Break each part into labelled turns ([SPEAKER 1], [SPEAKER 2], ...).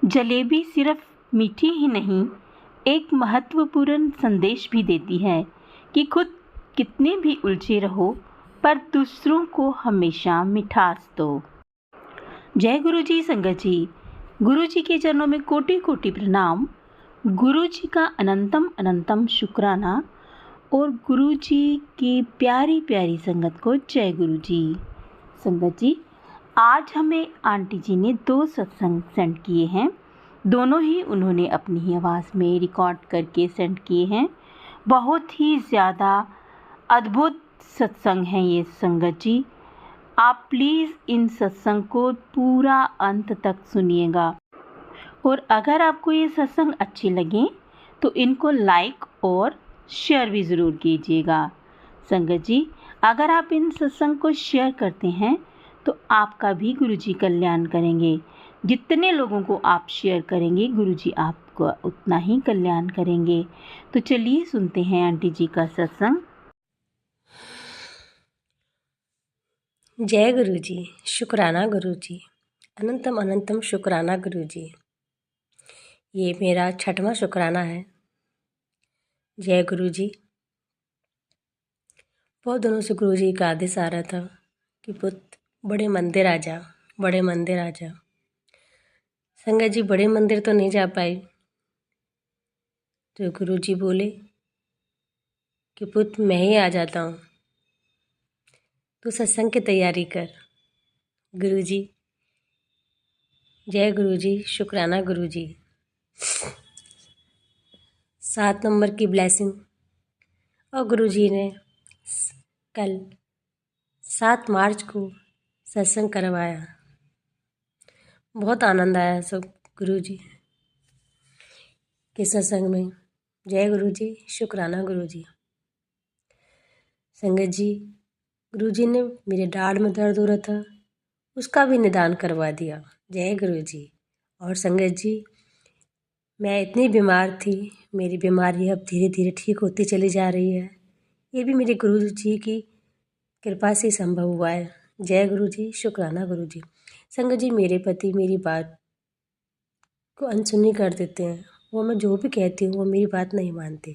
[SPEAKER 1] जलेबी सिर्फ मीठी ही नहीं, एक महत्वपूर्ण संदेश भी देती है कि खुद कितने भी उलझे रहो, पर दूसरों को हमेशा मिठास दो। जय गुरु जी संगत जी। गुरु जी के चरणों में कोटि कोटि प्रणाम। गुरु जी का अनंतम अनंतम शुक्राना और गुरु जी की प्यारी प्यारी संगत को जय गुरु जी। संगत जी, आज हमें आंटी जी ने 2 सत्संग सेंड किए हैं। दोनों ही उन्होंने अपनी ही आवाज़ में रिकॉर्ड करके सेंड किए हैं। बहुत ही ज़्यादा अद्भुत सत्संग हैं ये संगत जी। आप प्लीज़ इन सत्संग को पूरा अंत तक सुनिएगा और अगर आपको ये सत्संग अच्छे लगें तो इनको लाइक और शेयर भी ज़रूर कीजिएगा। संगत जी, अगर आप इन सत्संग को शेयर करते हैं तो आपका भी गुरुजी कल्याण करेंगे। जितने लोगों को आप शेयर करेंगे गुरुजी आपको उतना ही कल्याण करेंगे। तो चलिए सुनते हैं आंटी जी का सत्संग।
[SPEAKER 2] जय गुरु जी, शुक्राना गुरु जी, अनंतम अनंतम शुक्राना गुरु जी। ये मेरा 6वां शुक्राना है। जय गुरु जी। बहुत दिनों से गुरु जी का आदेश आ रहा था कि पुत्र बड़े मंदिर आ जा, बड़े मंदिर आ जा। संगत जी, बड़े मंदिर तो नहीं जा पाई, तो गुरु जी बोले कि पुत्र मैं ही आ जाता हूँ, तू सत्संग की तैयारी कर। गुरु जी, जय गुरु जी, शुक्राना गुरु जी। 7 नंबर की ब्लेसिंग और गुरु जी ने कल 7 मार्च को सत्संग करवाया। बहुत आनंद आया सब गुरु जी के सत्संग में। जय गुरु जी, शुक्राना गुरु जी। संगत जी, गुरु जी ने मेरे दाढ़ में दर्द हो रहा था, उसका भी निदान करवा दिया। जय गुरु जी। और संगत जी, मैं इतनी बीमार थी, मेरी बीमारी अब धीरे धीरे ठीक होती चली जा रही है। ये भी मेरे गुरु जी की कृपा से संभव हुआ है। जय गुरु जी, शुक्राना गुरु जी। संगत जी, मेरे पति मेरी बात को अनसुनी कर देते हैं। वो मैं जो भी कहती हूँ वो मेरी बात नहीं मानते।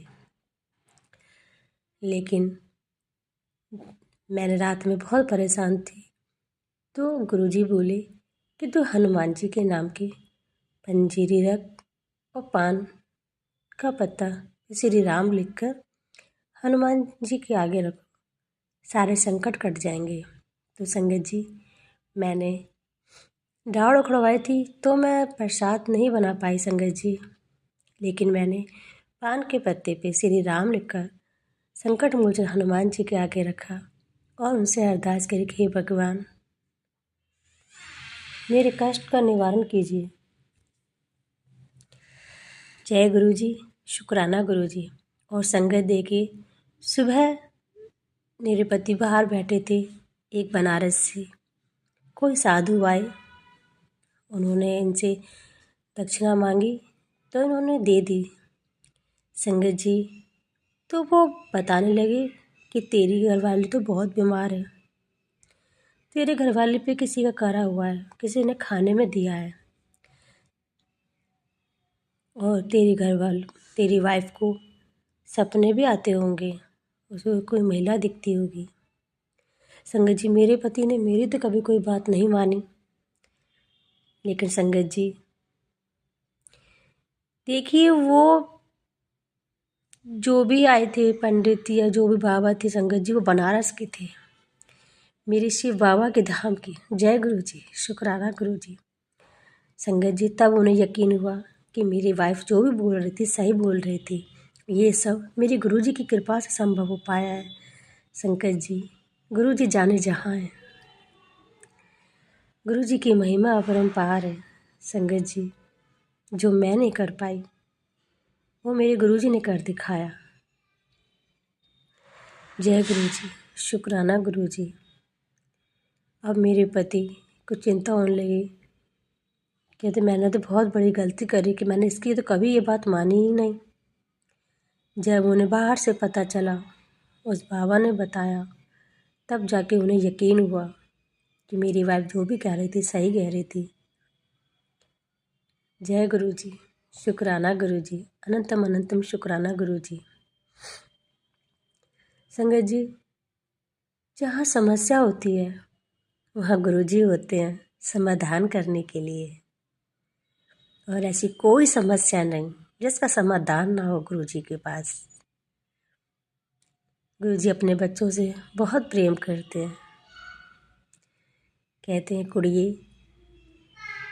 [SPEAKER 2] लेकिन मैंने रात में बहुत परेशान थी, तो गुरुजी बोले कि तू हनुमान जी के नाम की पंजीरी रख और पान का पत्ता श्री राम लिखकर हनुमान जी के आगे रखो, सारे संकट कट जाएंगे। तो संगत जी, मैंने दाढ़ उखड़वाई थी तो मैं प्रसाद नहीं बना पाई संगत जी, लेकिन मैंने पान के पत्ते पे श्री राम लिखकर संकट मोचन हनुमान जी के आगे रखा और उनसे अरदास करी कि हे भगवान, मेरे कष्ट का निवारण कीजिए। जय गुरु जी, शुक्राना गुरु जी। और संगत देखिए, सुबह मेरे पति बाहर बैठे थे, एक बनारस से कोई साधु आए, उन्होंने इनसे दक्षिणा मांगी तो इन्होंने दे दी। संगत जी, तो वो बताने लगे कि तेरी घरवाली तो बहुत बीमार है, तेरे घरवाले पे किसी का करा हुआ है, किसी ने खाने में दिया है, और तेरी वाइफ को सपने भी आते होंगे, उसको कोई महिला दिखती होगी। संगत जी, मेरे पति ने मेरी तो कभी कोई बात नहीं मानी, लेकिन संगत जी देखिए, वो जो भी आए थे पंडित या जो भी बाबा थे संगत जी, वो बनारस के थे, मेरे शिव बाबा के धाम की। जय गुरु जी, शुक्राना गुरु जी। संगत जी, तब उन्हें यकीन हुआ कि मेरी वाइफ जो भी बोल रही थी सही बोल रही थी। ये सब मेरे गुरु जी की कृपा से संभव हो पाया है। संगत जी, गुरु जी जाने जहाँ हैं, गुरु जी की महिमा अपरंपार है। संगत जी, जो मैं नहीं कर पाई वो मेरे गुरु जी ने कर दिखाया। जय गुरु जी, शुक्राना गुरु जी। अब मेरे पति को चिंता होने लगी, कहते मैंने तो बहुत बड़ी गलती करी कि मैंने इसकी तो कभी ये बात मानी ही नहीं। जब उन्हें बाहर से पता चला, उस बाबा ने बताया, तब जाके उन्हें यकीन हुआ कि मेरी वाइफ जो भी कह रही थी सही कह रही थी। जय गुरु जी, शुक्राना गुरु जी, अनंतम अनंतम शुक्राना गुरु जी। संगत जी, जहाँ समस्या होती है वहाँ गुरु जी होते हैं समाधान करने के लिए, और ऐसी कोई समस्या नहीं जिसका समाधान ना हो गुरु जी के पास। गुरु जी अपने बच्चों से बहुत प्रेम करते हैं। कहते हैं, कुड़िए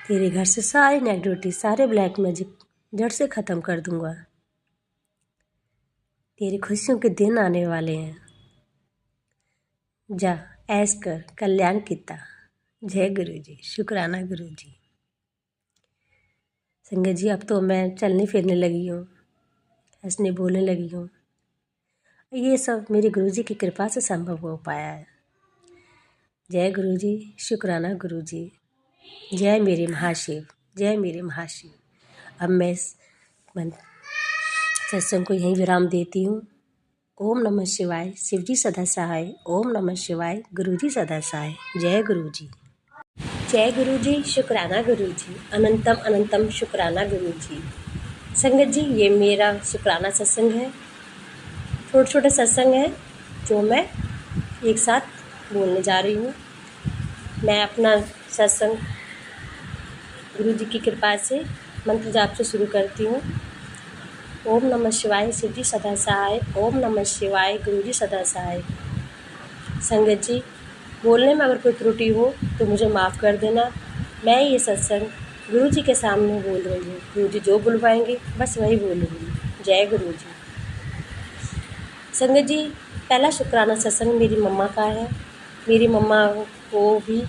[SPEAKER 2] तेरे घर से सारी नेगेटिविटी, सारे ब्लैक मैजिक जड़ से ख़त्म कर दूंगा। तेरी खुशियों के दिन आने वाले हैं। जा ऐश कर, कल्याण किता। जय गुरु जी, शुक्राना गुरु जी। संगत जी, अब तो मैं चलने फिरने लगी हूँ, हंसने बोलने लगी हूँ। ये सब मेरे गुरु जी की कृपा से संभव हो पाया है। जय गुरु जी, शुक्राना गुरु जी। जय मेरे महाशिव, जय मेरे महाशिव। अब मैं इस सत्संग को यहीं विराम देती हूँ। ओम नमः शिवाय, शिव जी सदा सहाय। ओम नमः शिवाय, गुरु जी सदा सहाय। जय गुरु जी। जय गुरु जी, शुक्राना गुरु जी, अनंतम अनंतम शुक्राना गुरु जी। संगत जी, ये मेरा शुक्राना सत्संग है। छोटे छोटे सत्संग है जो मैं एक साथ बोलने जा रही हूँ। मैं अपना सत्संग गुरु जी की कृपा से मंत्र जाप से शुरू करती हूँ। ओम नमः शिवाय, शिव जी सदा सहाय। ओम नमः शिवाय, गुरु जी सदा सहाय। संगत जी, बोलने में अगर कोई त्रुटि हो तो मुझे माफ़ कर देना। मैं ये सत्संग गुरु जी के सामने बोल रही हूँ। गुरु जी जो बुलवाएंगे बस वही बोलूँगी। जय गुरु जी। संगत जी, पहला शुक्राना सत्संग मेरी मम्मा का है। मेरी मम्मा को भी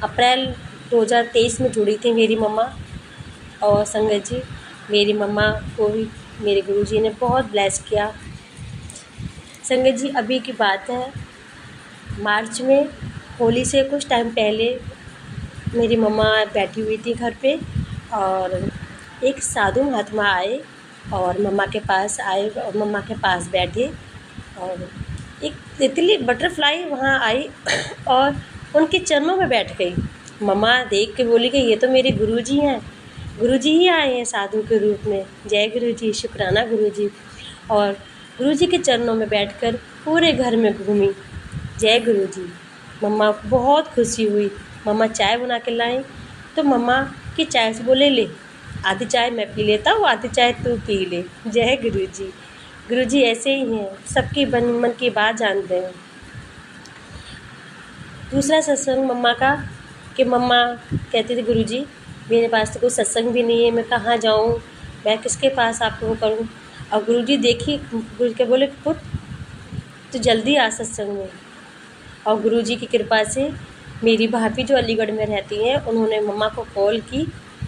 [SPEAKER 2] अप्रैल 2023 में जुड़ी थी मेरी मम्मा। और संगत जी, मेरी मम्मा को भी मेरे गुरुजी ने बहुत ब्लेस किया। संगत जी, अभी की बात है, मार्च में होली से कुछ टाइम पहले मेरी मम्मा बैठी हुई थी घर पे, और एक साधु महात्मा आए और मम्मा के पास आए और मम्मा के पास बैठे, और एक तितली बटरफ्लाई वहाँ आई और उनके चरणों में बैठ गई। मम्मा देख के बोली कि ये तो मेरे गुरुजी हैं, गुरुजी ही आए हैं साधु के रूप में। जय गुरु जी, शुक्राना गुरु जी। और गुरुजी के चरणों में बैठकर पूरे घर में घूमी। जय गुरु जी। मम्मा को बहुत खुशी हुई। मम्मा चाय बना के लाई तो मम्मा की चाय से बोले, ले आधी चाय मैं पी लेता हूँ, आधी चाय तू पी ले। जय गुरु जी। गुरु जी ऐसे ही हैं, सबकी मन की बात जानते हैं। दूसरा सत्संग मम्मा का, कि मम्मा कहती थी, गुरु जी मेरे पास तो कोई सत्संग भी नहीं है, मैं कहाँ जाऊँ, मैं किसके पास आपको वो करूँ। और गुरु जी देखी, गुरु के बोले, पुट तो जल्दी आ सत्संग में। और गुरु जी की कृपा से मेरी भाभी जो अलीगढ़ में रहती हैं, उन्होंने मम्मा को कॉल की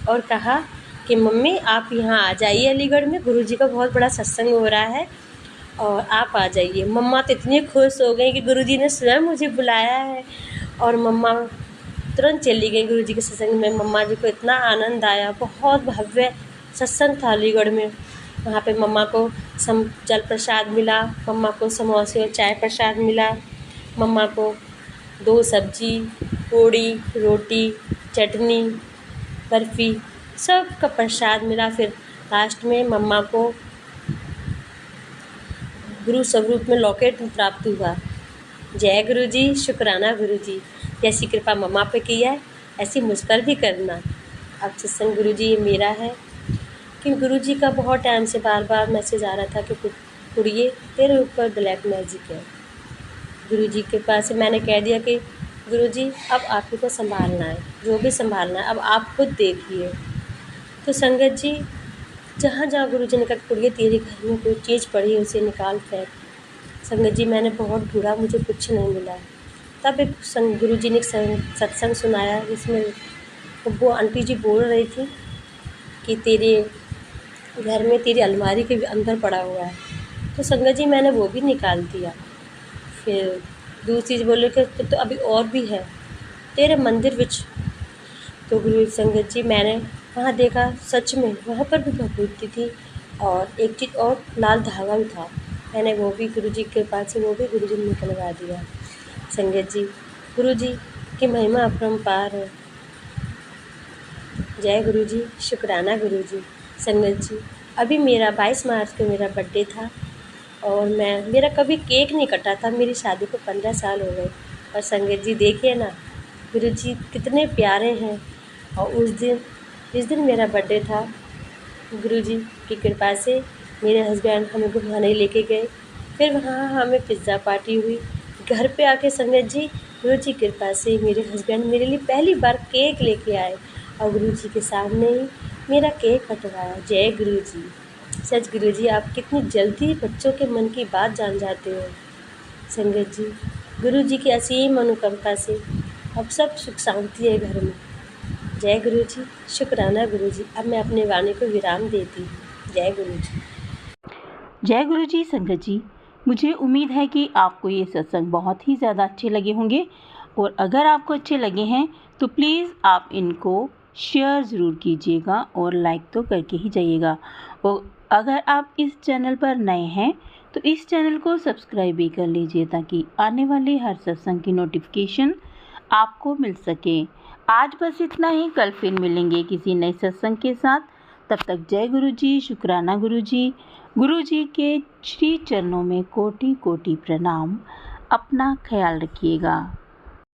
[SPEAKER 2] और कहा कि मम्मी आप यहाँ आ जाइए अलीगढ़ में, गुरु जी का बहुत बड़ा सत्संग हो रहा है और आप आ जाइए। मम्मा तो इतनी खुश हो गई कि गुरु जी ने स्वयं मुझे बुलाया है, और मम्मा तुरंत चली गई गुरु जी के सत्संग में। मम्मा जी को इतना आनंद आया, बहुत भव्य सत्संग था अलीगढ़ में। वहाँ पे मम्मा को जल प्रसाद मिला, मम्मा को समोसे और चाय प्रसाद मिला, मम्मा को 2 सब्जी, पूड़ी, रोटी, चटनी, बर्फ़ी सब का प्रसाद मिला। फिर लास्ट में मम्मा को गुरु स्वरूप में लॉकेट प्राप्त हुआ। जय गुरु जी, शुक्राना गुरु जी। जैसी कृपा मम्मा पे की है ऐसी मुझ पर भी करना। अब सत्संग गुरु जी ये मेरा है कि गुरु जी का बहुत टाइम से बार बार मैसेज आ रहा था कि कुड़िए तेरे ऊपर ब्लैक मैजिक है। गुरु जी के पास मैंने कह दिया कि गुरु जी अब आप ही को संभालना है, जो भी संभालना है अब आप खुद देखिए। तो संगत जी, जहाँ जहाँ गुरु जी ने कहा कुड़िए तेरे घर में कोई चीज़ पड़ी है उसे निकाल फेंक। संगत जी मैंने बहुत ढूंढा, मुझे कुछ नहीं मिला। तब एक गुरु जी ने एक सत्संग सुनाया जिसमें वो आंटी जी बोल रही थी कि तेरे घर में तेरी अलमारी के अंदर पड़ा हुआ है। तो संगत जी मैंने वो भी निकाल दिया। फिर दूसरी चीज़ बोले कि तो अभी और भी है तेरे मंदिर विच। तो गुरु संगत जी मैंने वहाँ देखा, सच में वहाँ पर भी भभूति थी और एक चीज़ और लाल धागा भी था। मैंने वो भी गुरु जी के पास से वो भी गुरु जी ने निकलवा दिया। संगत जी, गुरु जी की महिमा अपरंपार है। जय गुरु जी, शुक्राना गुरु जी। संगत जी, अभी मेरा 22 मार्च को मेरा बर्थडे था और मेरा कभी केक नहीं कटा था। मेरी शादी को 15 साल हो गए। और संगत जी देखिए ना, गुरु जी कितने प्यारे हैं। और जिस दिन मेरा बर्थडे था, गुरु जी की कृपा से मेरे हस्बैंड हमें घुमाने लेके गए। फिर वहाँ हमें पिज़्ज़ा पार्टी हुई। घर पे आके संगत जी, गुरु जी की कृपा से मेरे हस्बैंड मेरे लिए पहली बार केक लेके आए और गुरु जी के सामने ही मेरा केक कटवाया। जय गुरु जी। सच गुरु जी, आप कितनी जल्दी बच्चों के मन की बात जान जाते हो। संगत जी, गुरु जी की असीम अनुकंपा से अब सब सुख शांति है घर में। जय गुरु जी, शुक्राना गुरु जी। अब मैं अपने वाणी को विराम देती हूँ। जय गुरु जी।
[SPEAKER 1] जय गुरु जी। संगत जी, मुझे उम्मीद है कि आपको ये सत्संग बहुत ही ज़्यादा अच्छे लगे होंगे और अगर आपको अच्छे लगे हैं तो प्लीज़ आप इनको शेयर ज़रूर कीजिएगा और लाइक तो करके ही जाइएगा। और अगर आप इस चैनल पर नए हैं तो इस चैनल को सब्सक्राइब भी कर लीजिए ताकि आने वाले हर सत्संग की नोटिफिकेशन आपको मिल सके। आज बस इतना ही, कल फिर मिलेंगे किसी नए सत्संग के साथ। तब तक जय गुरु जी, शुक्राना गुरु जी। गुरु जी के श्री चरणों में कोटि कोटि प्रणाम। अपना ख्याल रखिएगा।